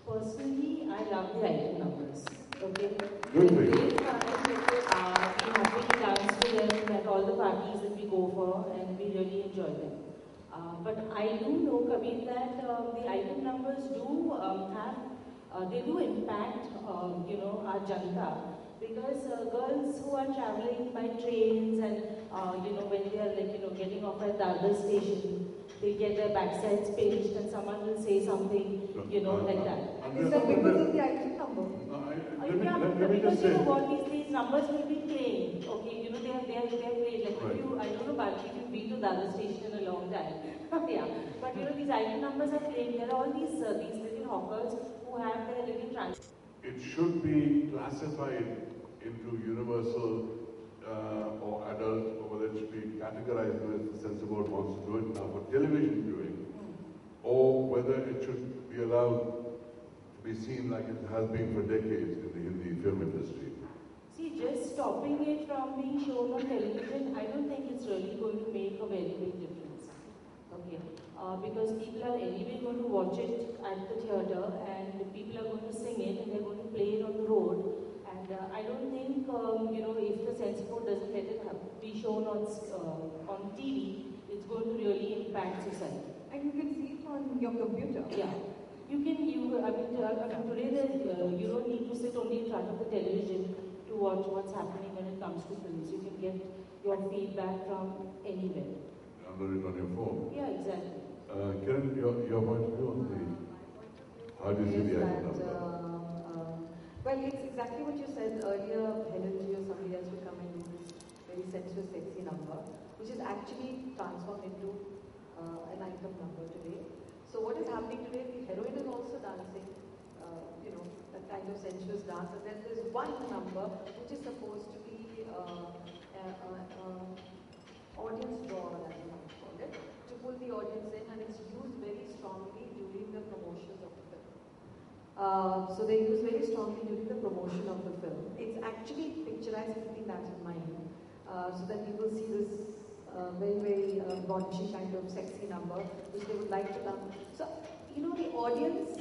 Personally, I love the item numbers. Okay. Good way. We happily dance to them at all the parties that we go for, and we really enjoy them. But I do know, Kabir, that the item numbers do they do impact, our janta. Because girls who are traveling by trains and, when they are getting off at the other station, they get their backsides pinched and someone will say something, like that. Is that because of the item number? Because these numbers will be playing. Okay, they are played. Like right. if you, I don't know, but if you've been to the other station in a long time, yeah. But these item numbers are playing. There are all these little hawkers who have their little trans. It should be classified into universal or adult, or whether it should be categorized as the censor board wants to do it now for television viewing, or whether it should be allowed to be seen like it has been for decades in the Hindi film industry. See, just stopping it from being shown on television, I don't think it's really going to make a very big difference. Okay, because people are anyway going to watch it at the theatre, and people are going to sing it, and they're going to play it on the road. And I don't think, if the censor board doesn't let it be shown on TV, it's going to really impact society. And you can see it on your computer. Yeah. Today you don't need to sit only in front of the television to watch what's happening when it comes to films. You can get your feedback from anywhere. Download it on your phone. Yeah, exactly. Kiran, your point of view on the, how do you see the item number? Well, it's exactly what you said earlier, Helen or somebody else will come and do this very sensuous, sexy number, which is actually transformed into an item number today. So what is happening today, the heroine is also dancing, that kind of sensuous dance. And then there's one number which is supposed to be audience draw, as you might call it, to pull the audience in, and it's used very strongly during the promotions of the film. So they use very strongly during the promotion of the film. It's actually picturized keeping that in mind, so that people see this very, very raunchy kind of sexy number, which they would like to come. So, the audience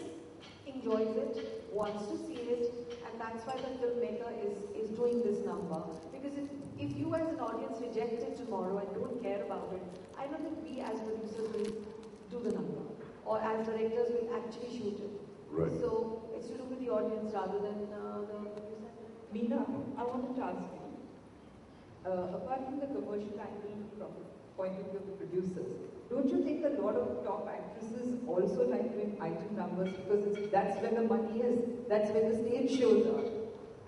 enjoys it, wants to see it, and that's why the filmmaker is doing this number. Because if you as an audience reject it tomorrow and don't care about it, I don't think we as producers will do the number, or as directors will actually shoot it. Right. So it's to do with the audience rather than the producer. Meena, I wanted to ask you, apart from the commercial angle from the point of view of the producers, don't you think a lot of top actresses also like doing item numbers because that's where the money is, that's where the stage shows are?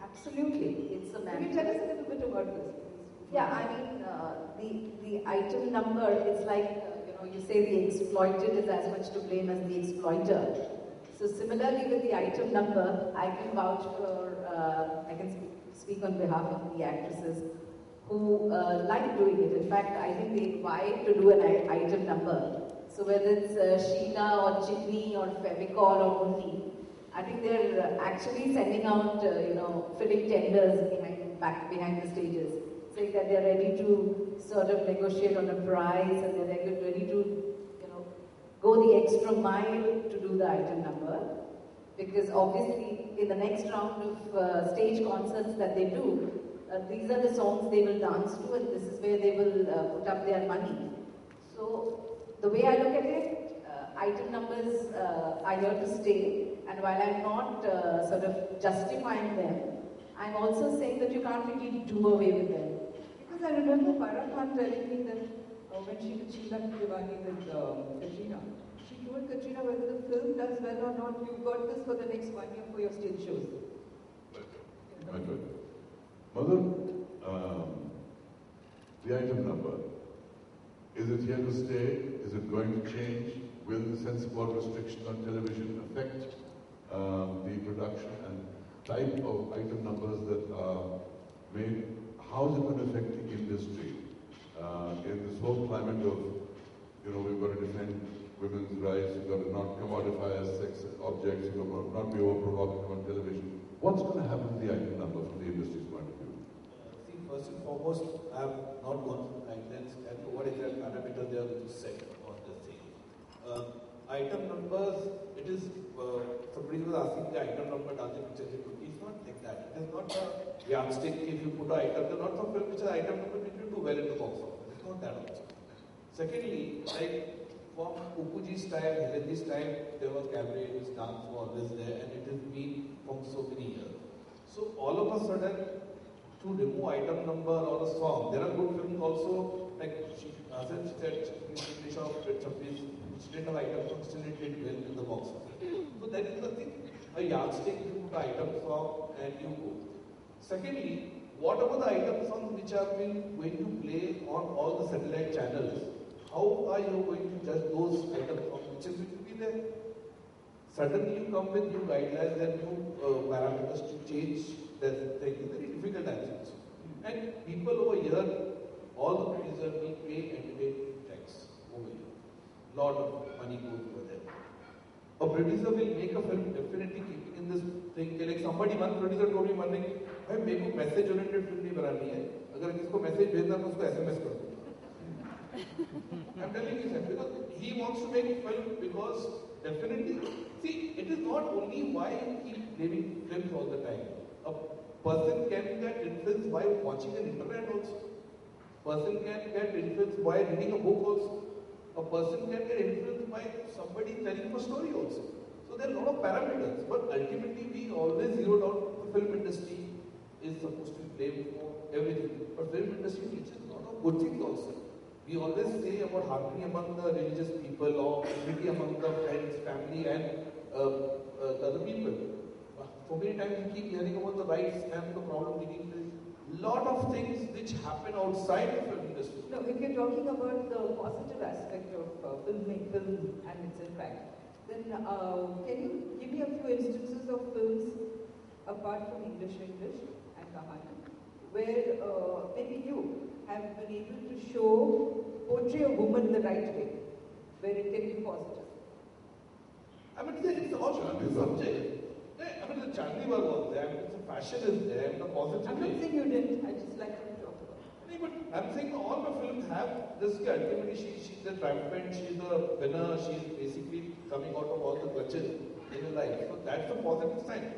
Absolutely, it's a matter. Can you tell us a little bit about this, please? Yeah, I mean, the item number, it's like, you say the exploited is as much to blame as the exploiter. So similarly with the item number, I can vouch for, I can speak on behalf of the actresses who like doing it. In fact, I think they invite to do an item number. So whether it's Sheena or Chitni or Fevicol or Mundi, I think they're actually sending out, filling tenders behind the stages, saying that they're ready to sort of negotiate on a price and they're ready to go the extra mile to do the item number, because obviously in the next round of stage concerts that they do, these are the songs they will dance to, and this is where they will put up their money. So the way I look at it, item numbers are here to stay, and while I'm not sort of justifying them, I'm also saying that you can't really do away with them. Because I remember Pradhan telling me that when she did Sheila Divani with Katrina, she told Katrina, whether the film does well or not, you've got this for the next 1 year for your stage shows. Right. Madhur, the item number, is it here to stay? Is it going to change? Will the censor board restriction on television affect the production and type of item numbers that are made? How is it going to affect the industry? In this whole climate of, we've got to defend women's rights, we've got to not commodify as sex objects, we've got to not be over-provocative on television. What's going to happen to the item number from the industry's point of view? See, first and foremost, I have not gone through guidelines and what exact parameter they are going to set on this thing. item numbers, it is, somebody was asking the item number, does it change it? It's not like that. It is not a yardstick. If you put an item, there are lots of films which are item number which will do well in the box office. It's not that also. Secondly, like from Pupuji's time, Hilenji's time, there was cabaret, dance was always there, and it has been from so many years. So all of a sudden, to remove item number or a song, there are good films also, like she said, she didn't have item song, still it did well in the box office. So that is nothing, a yardstick, you put item song and you go. Secondly, what about the item songs which have been going to play on all the satellite channels? How are you going to judge those item songs which is going to be there? Suddenly you come with new guidelines and new parameters to change that thing. It's very difficult actually. And people over here, all the producers will pay entertainment tax over here. Lot of money goes over there. A producer will make a film definitely keeping in this thing. Like somebody, one producer told me one thing, भाई मेरे को message oriented film नहीं बनानी है. अगर किसको message भेजना है तो उसको एसएमएस कर दो. I'm telling you that because he wants to make film because definitely, see, it is not only why you keep naming films all the time. A person can get influenced by watching an internet also. Person can get influenced by reading a book also. A person can get influenced by somebody telling him a story also. So there are a lot of parameters, but ultimately we always zero down the film industry is supposed to be blamed for everything. But film industry teaches a lot of good things also. We always say about harmony among the religious people or unity among the friends, family and the other people. So many times we keep hearing about the rights and the problem leading to a lot of things which happen outside the film industry. No, if you're talking about the positive aspect of film and its impact, then can you give me a few instances of films apart from English and Kahani, where maybe you have been able to portray a woman the right way, where it can be positive? I mean, it's all about the subject. I mean, the Chandni work was there, the fashion is there, the positive. I'm not saying you didn't, I just like to talk about it. But I'm saying all the films have this ultimately she's a triumphant, she's a winner, she's basically coming out of all the clutches in her life. So that's a positive sign.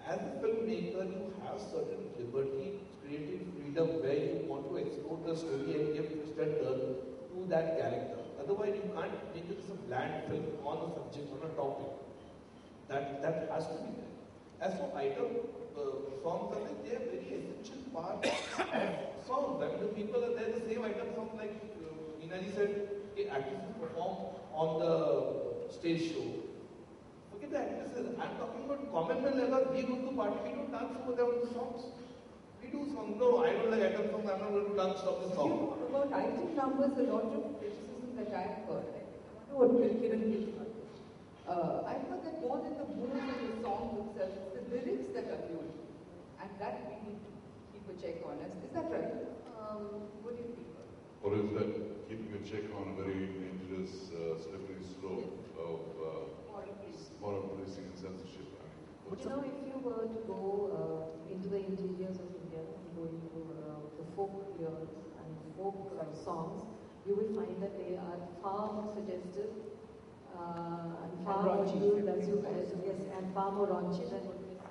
As a filmmaker, you have certain liberty, creative freedom where you want to explore the story and give twist and turn to that character. Otherwise, you can't make it a bland film on a subject, on a topic. That has to be there. As for item songs, I think they are very essential part of songs. I mean, the people are there, the same item songs like Meena ji said, actresses perform on the stage show. Forget the actresses. I'm talking about common man level. We go to party, we don't dance over there with the songs. We do songs. No, I don't like item songs. I'm not going to dance stop the song. You know, about item numbers, a lot of criticism that I've heard. I wonder what Ms.Kiran feels about this. I've heard that more than the mood of the song itself, it's the lyrics that are good. And that we need to keep a check on. Is that right? What do you think? Or is that keeping a check on a very dangerous, slippery slope of moral policing and censorship? If you were to go into the interiors of India and go into the folk lyrics and folk songs, you will find that they are far more suggestive and far more good, as you guys, yes, and far more raunchy than what we see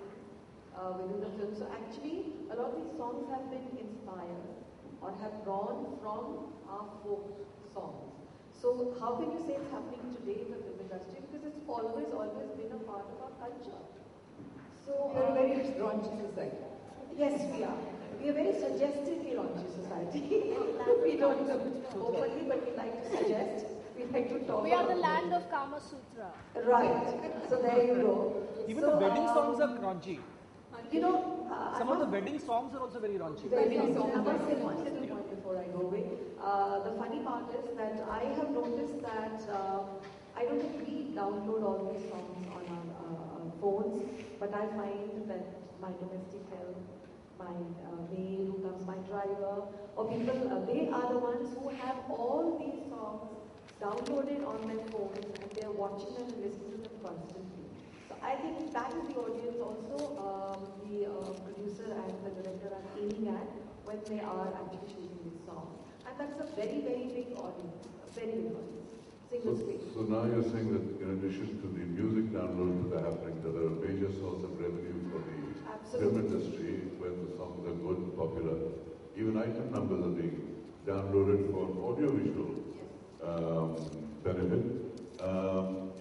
within the film. So actually, a lot of these songs have been inspired or have drawn from our folk songs. So how can you say it's happening today in the film industry? Because it's always been a part of our culture. So we are a very raunchy society. Yes, we are. We are very suggestively raunchy society. We don't do it openly, but we like to suggest. We like to talk. We are the land of Kama Sutra. Right. So there you go. Even the wedding songs are raunchy. You know, some of the wedding songs are also very raunchy. Wedding songs. I must say one little point before I go away. The funny part is that I have noticed that I don't think we download all these songs on our phones, but I find that my domestic help, my maid who comes, my driver, or people, they are the ones who have all these songs downloaded on their phones and they're watching and listening to them constantly. So I think that is the audience also the producer and the director are aiming at when they are actually shooting these songs. And that's a very, very big audience, a very big audience. So single screen. So now you're saying that in addition to the music downloads that are happening, that are a major source of revenue for the film industry, when the songs are good and popular, even item numbers are being downloaded for audiovisual benefit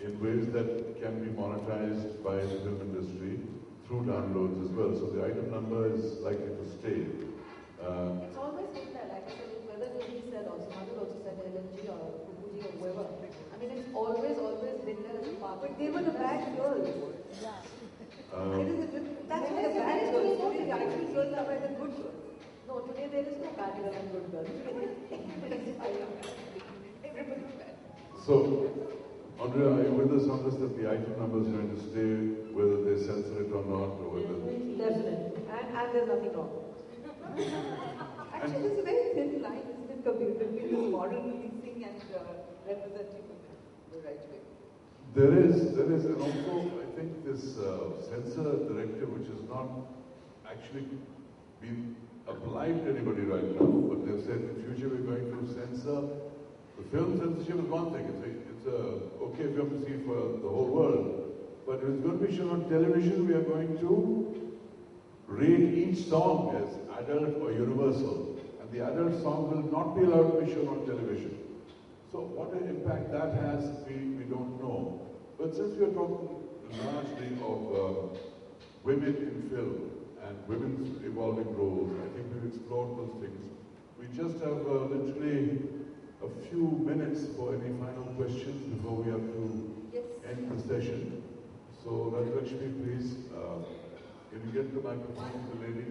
in ways that can be monetized by the film industry through downloads as well. So the item number is likely to stay. It's always been there, like I said, whether he said also, Madhur also said LNG or Kukuji or whoever. I mean, it's always been there as a part. But they were the bad girls. Yeah. That's why the bad girls. Today the actual girls are by the good girls. No, today there is no bad girl and good girl. Everybody's bad. So, Andrea, are you with us on this, that the item number is going to stay, whether they censor it or not, or whether... Definitely. And there's nothing wrong. Actually, there's a very thin line, isn't it, Kabir, between this moral policing and representing the right way? There is, and also I think this censor directive, which has not actually been applied to anybody right now, but they've said in future we're going to censor. The film censorship is one thing, it's okay if you have to see for the whole world, but if it's going to be shown on television, we are going to rate each song as adult or universal, and the adult song will not be allowed to be shown on television. So what impact that has, we don't know. But since we are talking largely of women in film and women's evolving roles, I think we've explored those things. We just have literally a few minutes for any final questions before we have to end the session. So Rajlakshmi, please, can you get the microphone to the lady?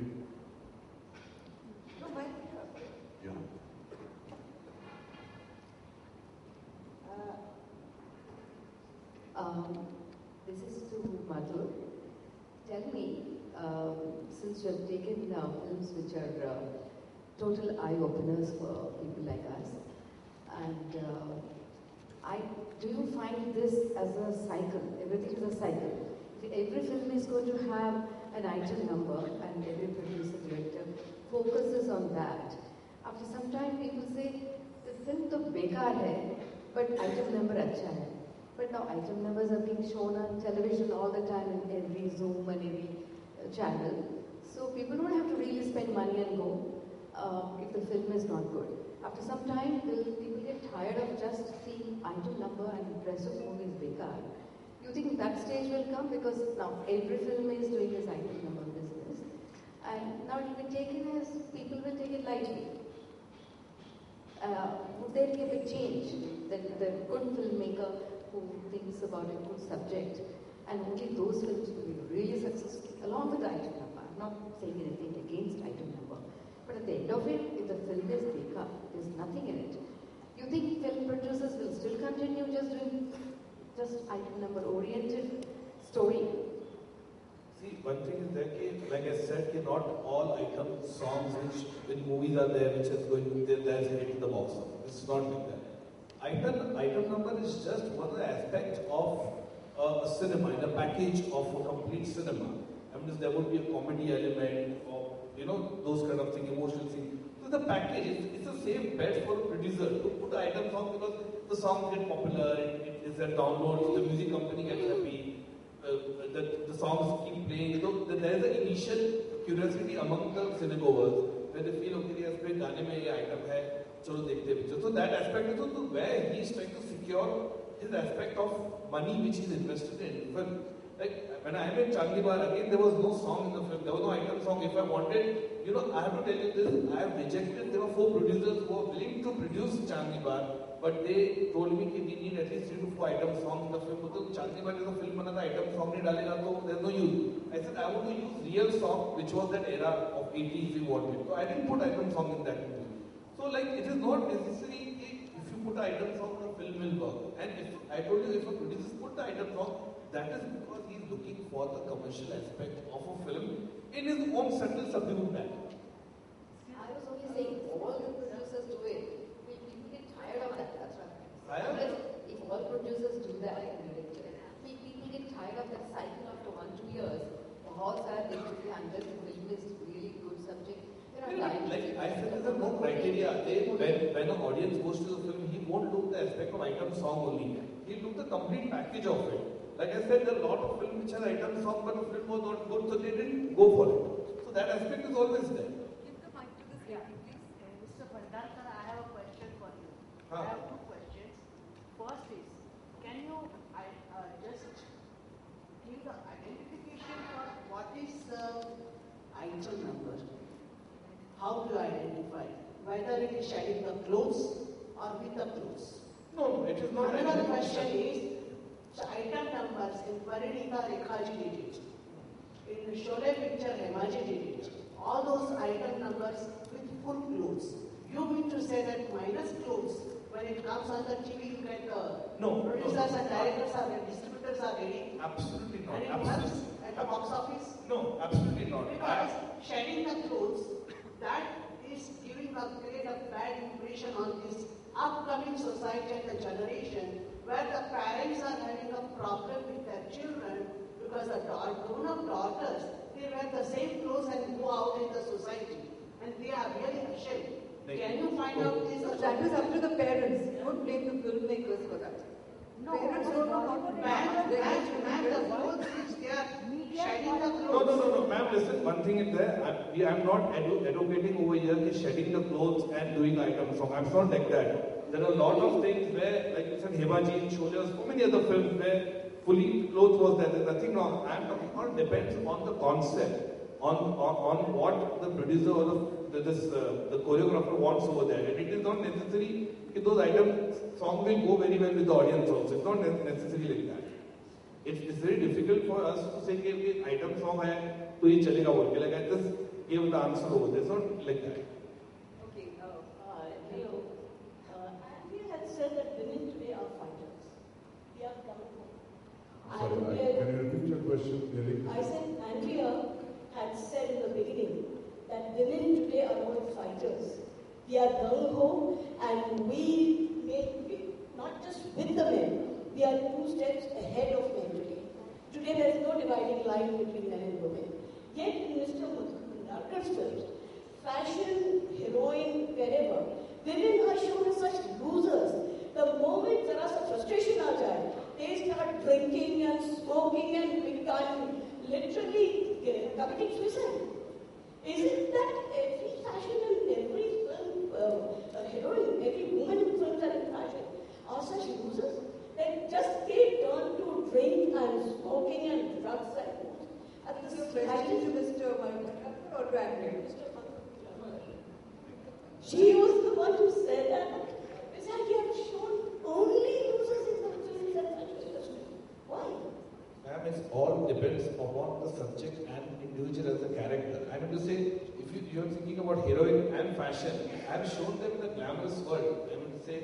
No, mine. Yeah. This is to Madhur. Tell me, since you have taken films which are total eye-openers for people like us, and do you find this as a cycle? Everything is a cycle. Every film is going to have an item number, and every producer, director focuses on that. After some time, people say, the film to bekar hai, but item number acha hai. But now item numbers are being shown on television all the time in every Zoom and every channel. So people don't have to really spend money and go if the film is not good. After some time, people get tired of just seeing item number and the rest of the movie is bekar. You think that stage will come? Because now every film is doing this item number business. And now it will be taken as, people will take it lightly. Would there be a big change? That the good filmmaker who thinks about a good subject, and only those films will be really successful along with the item number. I'm not saying anything against item number. But at the end of it, if the film is bekar, there's nothing in it. You think film producers will still continue just doing item number oriented story? See, one thing is that, like I said, not all item songs which in movies are there, which is going to be there as hit in the box office. It's not like that. Item number is just one aspect of a cinema, in a package of a complete cinema. I mean, there would be a comedy element, or those kind of thing, emotional thing. So the package, it's a safe bet for a producer to put an item song, because the songs get popular, it is a download, the music company gets happy, the songs keep playing. So there is an initial curiosity among the cinegoers where they feel, okay, yes, play gaane mein ye item hai, chalo dekhte picture. So that aspect is also where he is trying to secure his aspect of money which he is invested in. Well, like when I made Chandibar, again there was no song in the film, there was no item song. If I wanted, I have to tell you this, I have rejected, there were 4 producers who were willing to produce Chandibar, but they told me that we need at least 3 to 4 item songs in the film. Because Chandibar is a film, item song nahi dalega, so there's no use. I said I want to use real song, which was that era of 80s we wanted. So I didn't put item song in that movie. So like, it is not necessary if you put item song, the film will work. And if I told you, if a producer put the item song, that is because he is looking for the commercial aspect of a film in his own subtle, subdued manner. I was only saying all the producers do it. People get tired of that. That's right. If all producers do that, people get tired of that cycle after 1-2 years. How sad they should be unless the film is really good subject. Like I said, there is no criteria. When an audience goes to the film, he won't look the aspect of item song only. He took the complete package of it. Like I said, there are a lot of films which have item song, but the film was not good, so they didn't go for it. So that aspect is always there. Give the mic to this lady, please. Mr. Bhandarkar, I have a question for you. I have two questions. First is, can you just give the identification for what is the item number? How do you identify? Whether it is shedding the clothes or with the clothes? No, it is not. Another question is, the item numbers in Paridika Rekhaji did it. In Sholay picture, Hemaji did it. All those item numbers with full clothes. You mean to say that minus clothes, when it comes on the TV, you get producers and directors and distributors are ready? Absolutely not. And it works at the box office? No, absolutely not. Because shedding the clothes, that is giving create a bad impression on this upcoming society and the generation, where the parents are having a problem with their children because the grown-up daughters, they wear the same clothes and go out in the society, and they are really ashamed. Can you find out this? So that is up to the parents. Don't blame the filmmakers for that. No, parents don't know how to ma'am, the clothes which they are shedding the clothes. No, ma'am, listen, one thing is there, I'm not advocating over here is shedding the clothes and doing item song. I'm not like that. There are a lot of things where, like you said, Hebaji, Sholay, so many other films where fully clothes was there. There's nothing wrong. I'm talking about depends on the concept, on what the producer or the choreographer wants over there. And it is not necessary that those item songs will go very well with the audience also. It's not necessarily like that. It's very difficult for us to say that item song hai, to ye chalega bolke. Like I just gave the answer over there. It's not like that. Okay, hello. Andrea had said that women today are fighters. They are coming home. Sorry, can you repeat your question clearly? I said Andrea had said in the beginning that women today are all fighters. We are gung-ho and we not just with the men, we are 2 steps ahead of men today. Today there is no dividing line between men and women. Yet in Mr. Bhandarkar's films, fashion, heroine, wherever, women are shown as such losers. The moment there is a frustration aa jaye, they start drinking and smoking and become literally committing suicide. Isn't that every fashion and every film heroine, every woman in films and in fashion are such losers? They just turn to drink and smoking and drugs and booze. Is your question to Mr. Madhur or to Andrea? She was the one who said that. It's like you have shown only losers in the films and fashion industry. Why? Ma'am, it all depends upon the subject and individual as a character. I mean to say, if you're thinking about heroine and fashion, I've shown them in the glamorous world. I mean to say,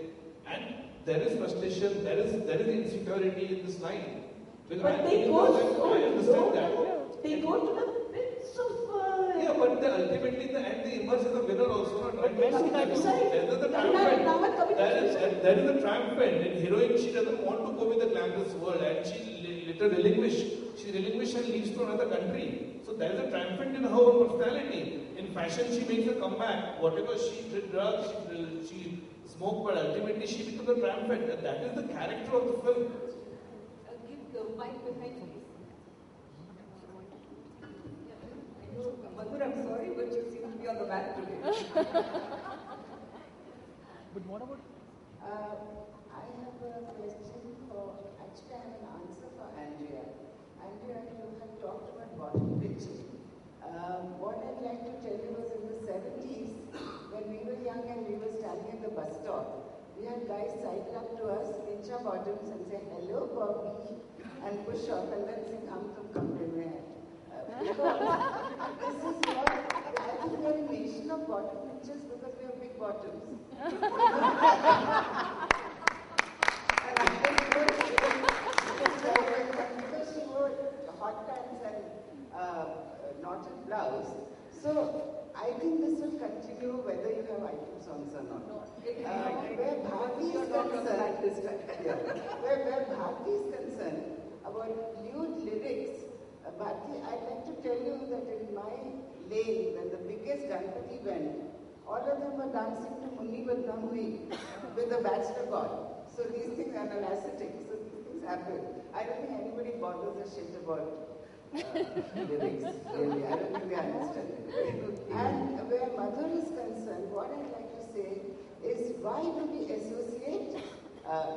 and there is frustration, there is insecurity in this line. But they go I understand that. They go to the pits of... Yeah, but ultimately in the end, they emerge as a winner also. Not But men commit suicide. There is a triumphant. In heroine, she doesn't want to go with the glamorous world and she later relinquish and leaves to another country. So there is a triumphant in her own personality. In fashion, she makes a comeback. Whatever she did drugs, she smoked, but ultimately she becomes a triumphant. And that is the character of the film. Give the mic behind me. Madhur, I'm sorry, but you seem to be on the mat today. But what about? I have a question for, actually I have an answer for Andrea. Andrea, you have talked about bottle pitching. What I'd like to tell you was in the 70s, when we were young and we were standing at the bus stop, we had guys cycle up to us, pinch our bottoms and say, hello Bobby, and push off and then sing Hum Tum Kamre Mein. Because this is what, I think we are a nation of bottom pitchers because we have big bottoms. Because she wore hot pants and knotted blouse. So I think this will continue whether you have item songs or not. Where Bharati is concerned, where Bharati is concerned about lewd lyrics, Bharati, I'd like to tell you that in my lane, when the biggest Ganpati went, all of them were dancing to Munni Badnaam Hui with the bachelor god. So So these things are acidic, so these things happen. I don't think anybody bothers a shit about lyrics, really. I don't think they understand it. And where Madhur is concerned, what I'd like to say is, why do we associate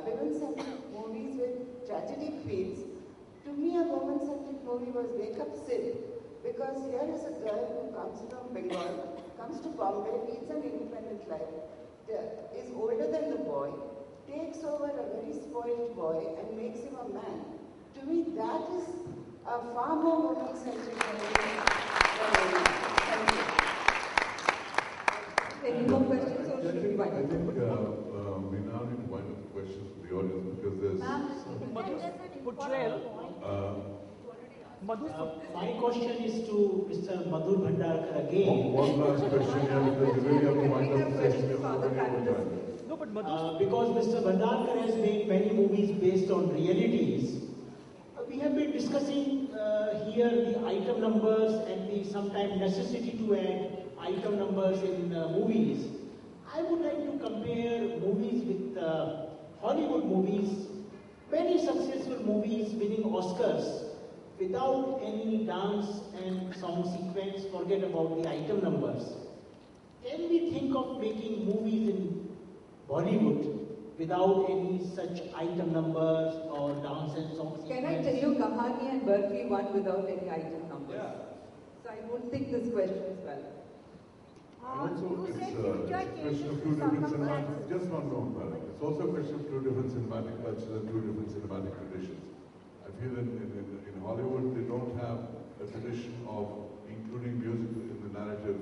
women-centric movies with tragedy queens? To me, a woman-centric movie was Wake Up Sid, because here is a girl who comes from Bengal, comes to Bombay, leads an independent life, is older than the boy, takes over a very spoiled boy and makes him a man. To me, that is a far more woman-centric movie than women. Thank you. Any more questions or I should we think wind up? we now need to wind up the questions from the audience because there's... My question is to Mr. Madhur Bhandarkar again. One last question here because we really have to wind up the session before we have time. No, but Madhur... Because Mr. Bhandarkar has made many movies based on realities. We have been discussing here the item numbers and the sometimes necessity to add item numbers in movies. I would like to compare movies with Hollywood movies, very successful movies winning Oscars without any dance and song sequence, forget about the item numbers. Can we think of making movies in Bollywood without any such item numbers or dance and song sequence? Can I tell you, Kahani and Berkeley won without any item numbers? Yeah. So I don't think this question is valid. Also, it's a question of two different cinematic... Just one moment, it's also a question of two different cinematic cultures and two different cinematic traditions. I feel in Hollywood, they don't have a tradition of including music in the narrative.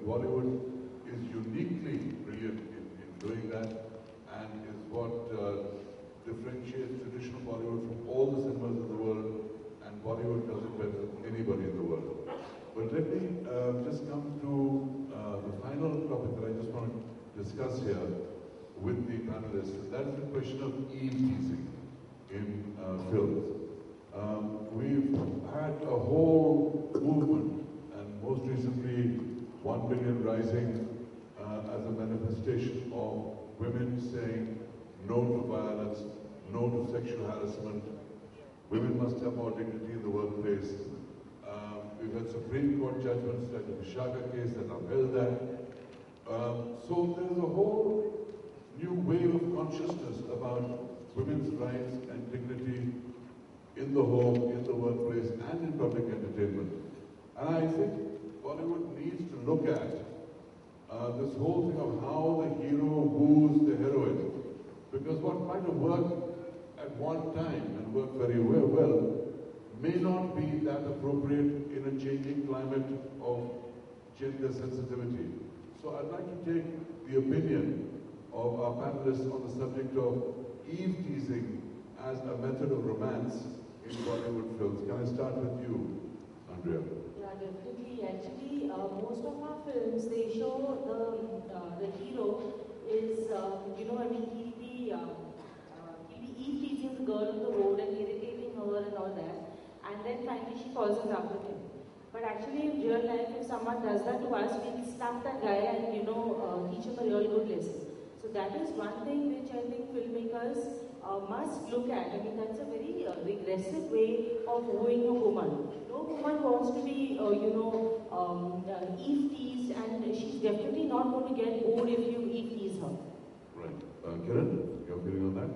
Bollywood is uniquely brilliant in doing that and is what differentiates traditional Bollywood from all the cinemas of the world, and Bollywood does it better than anybody in the world. But let me just come to the final topic that I just want to discuss here with the panelists, and that is the question of eve-teasing in films. We've had a whole movement, and most recently 1 Billion Rising as a manifestation of women saying no to violence, no to sexual harassment. Women must have more dignity in the workplace. We've had Supreme Court judgments like the Vishaka case that upheld that. So there's a whole new wave of consciousness about women's rights and dignity in the home, in the workplace, and in public entertainment. And I think Bollywood needs to look at this whole thing of how the hero woos the heroine. Because what might have worked at one time and worked very well may not be that appropriate in a changing climate of gender sensitivity. So I'd like to take the opinion of our panelists on the subject of eve-teasing as a method of romance in Bollywood films. Can I start with you, Andrea? Yeah, definitely. Actually, most of our films, they show the hero is, he'll be eve-teasing the girl on the road and irritating her and all that. And then finally she falls in love with him. But actually in real life, if someone does that to us, we'll slap that guy and, teach him a real good lesson. So that is one thing which I think filmmakers must look at. I mean, that's a very regressive way of wooing a woman. No woman wants to be, eve-teased, and she's definitely not going to get bored if you eve-tease her. Right. Kiran, your opinion on that?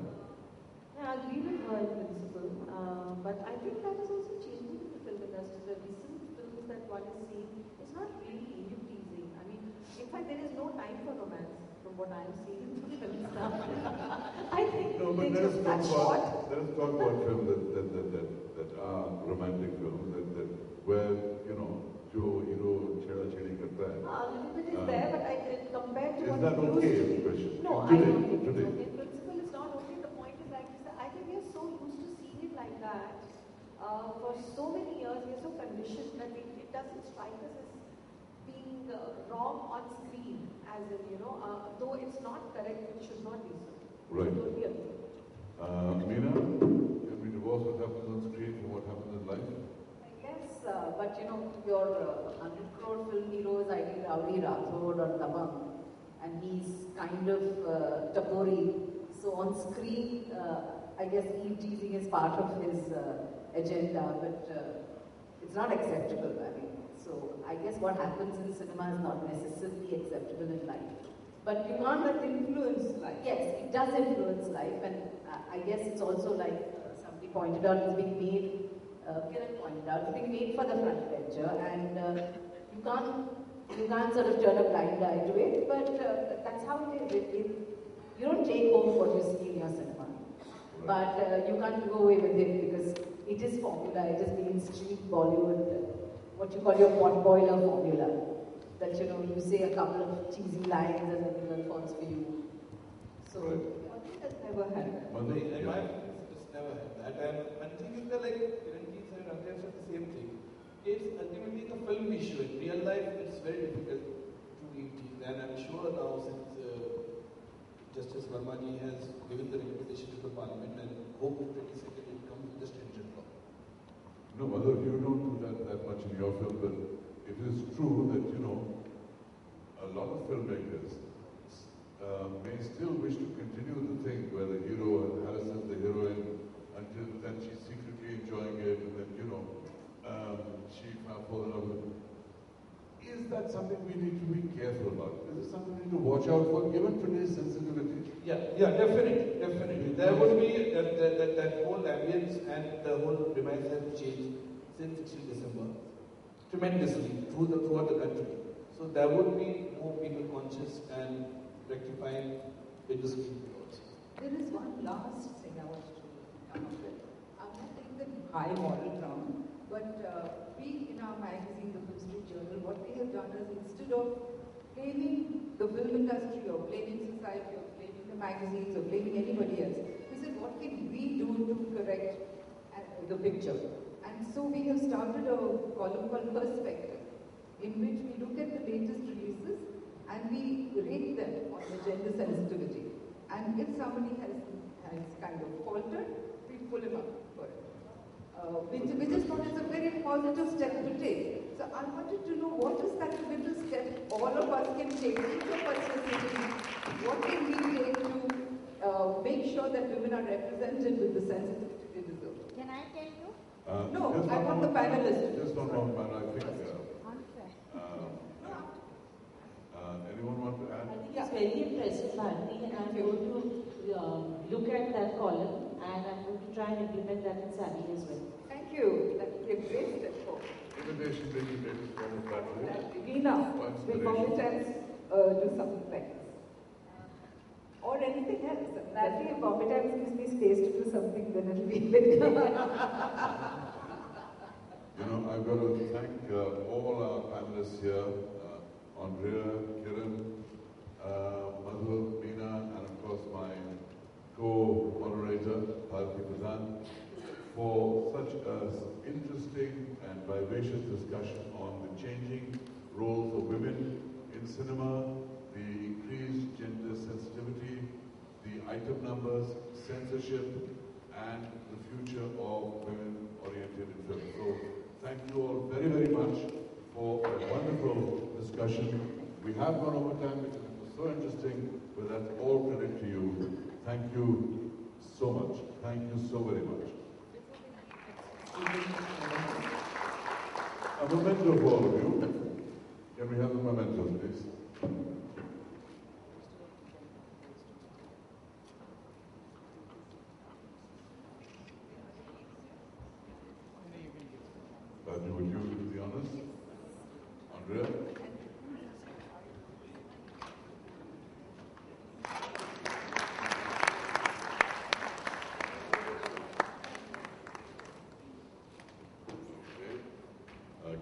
Yeah, I agree with her in principle, but I think that is also changing in the film industry. The recent films that one is seeing is not really eve-teasing. I mean, in fact, there is no time for romance from what I'm seeing in the films now. I think they just cut short. Let us talk about films that are romantic films where, jo hero chheda chhedi karta hai. A little bit is there, but I compared to what it used to be. Question? No, I don't think it's okay. In principle, it's not okay. The point is like this. I think we are so used to seeing it like that for so many years. We are so conditioned that it doesn't strike us as being wrong on screen, as in, though it's not correct, it should not be so. Right. I totally agree. Meena, can we divorce what happens on screen from what happens in life? Yes, but your 100 crore film hero is either Rowdy Rathod or Dabang, and he's kind of Tapori. So So on screen, I guess eve teasing is part of his agenda, but it's not acceptable. I mean, so I guess what happens in cinema is not necessarily acceptable in life. But you can't but influence life. Yes, it does influence life, and I guess it's also like somebody pointed out, it's being made. Kiran pointed out, it's being made for the front bencher, and you can't sort of turn a blind eye to it. But that's how it is. You don't take home what you see in your cinema, but you can't go away with it because it is formula. It is mainstream Bollywood, what you call your pot boiler formula. That you say a couple of cheesy lines and then the girl falls for you. So I think that's never happened. In my opinion, it's never had that. And the thing is that like Kiran and Andrea said the same thing. It's ultimately the film issue. In real life, it's very difficult to read these. And I'm sure now since Justice Verma ji has given the recommendation to the Parliament and hope 22nd it comes with the stringent law. No, Madhur, you don't do that much in your film, but it is true that, a lot of filmmakers may still wish to continue the thing where the hero harasses the heroine until then she's secretly enjoying it and then, she falls in love with him. Is that something we need to be careful about? Is it something we need to watch out for, given today's sensitivity? Yeah, definitely. There would be that whole ambience and the whole premise has changed since 16 December tremendously throughout the country. So there would be more people conscious and rectifying with the screen also. There is one last thing I want to come up with. I'm not taking the high moral ground, but we in our magazine, the Film Street Journal, what we have done is instead of blaming the film industry or blaming society or blaming the magazines or blaming anybody else, we said what can we do to correct the picture? And so we have started a column called Perspective, in which we look at the latest releases and we rate them on the gender sensitivity. And if somebody has kind of faltered, we pull him up for it. Which is not a very positive step to take. So I wanted to know what is that little step all of us can take, each of us listening, what can we take to make sure that women are represented with the sensitivity they deserve? Can I tell you? No, I want the panelists. Just not one panel, I think. Anyone want to add? I think it's very impressive, Bharati, and I'm going to look at that column and I'm going to try and implement that in Sally as well. Thank you. That would be a great step forward. Invitation being the latest form of flattery. Meena, will Bombay do something like this? Or anything else? Actually, if Bombay Times gives me space to do something, then it'll be big. I've got to thank all our panelists here, Andrea, Kiran, Madhur, Meena, and of course my co-moderator, Pradhan, for such an interesting and vivacious discussion on the changing roles of women in cinema, the increased gender sensitivity, the item numbers, censorship, and the future of women-oriented film. So thank you all very, very much for a wonderful discussion. We have gone over time because it was so interesting, but that's all credit to you. Thank you so much. Thank you so very much. A memento for all of you. Can we have the mementos, please? Would you do the honors? Andrea? Okay.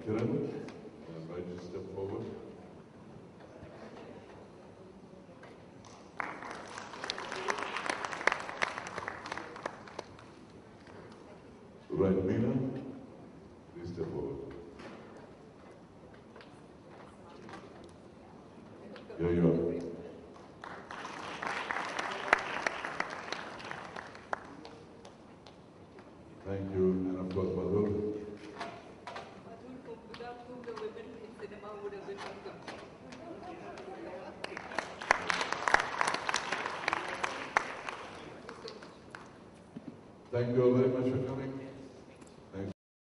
Kiran, I invite you to step forward. Right, Meena? Please step forward. Here you are. Thank you, and of course, Madhur. Madhur, without whom the women in cinema would have been incomplete. Thank you all very much for coming.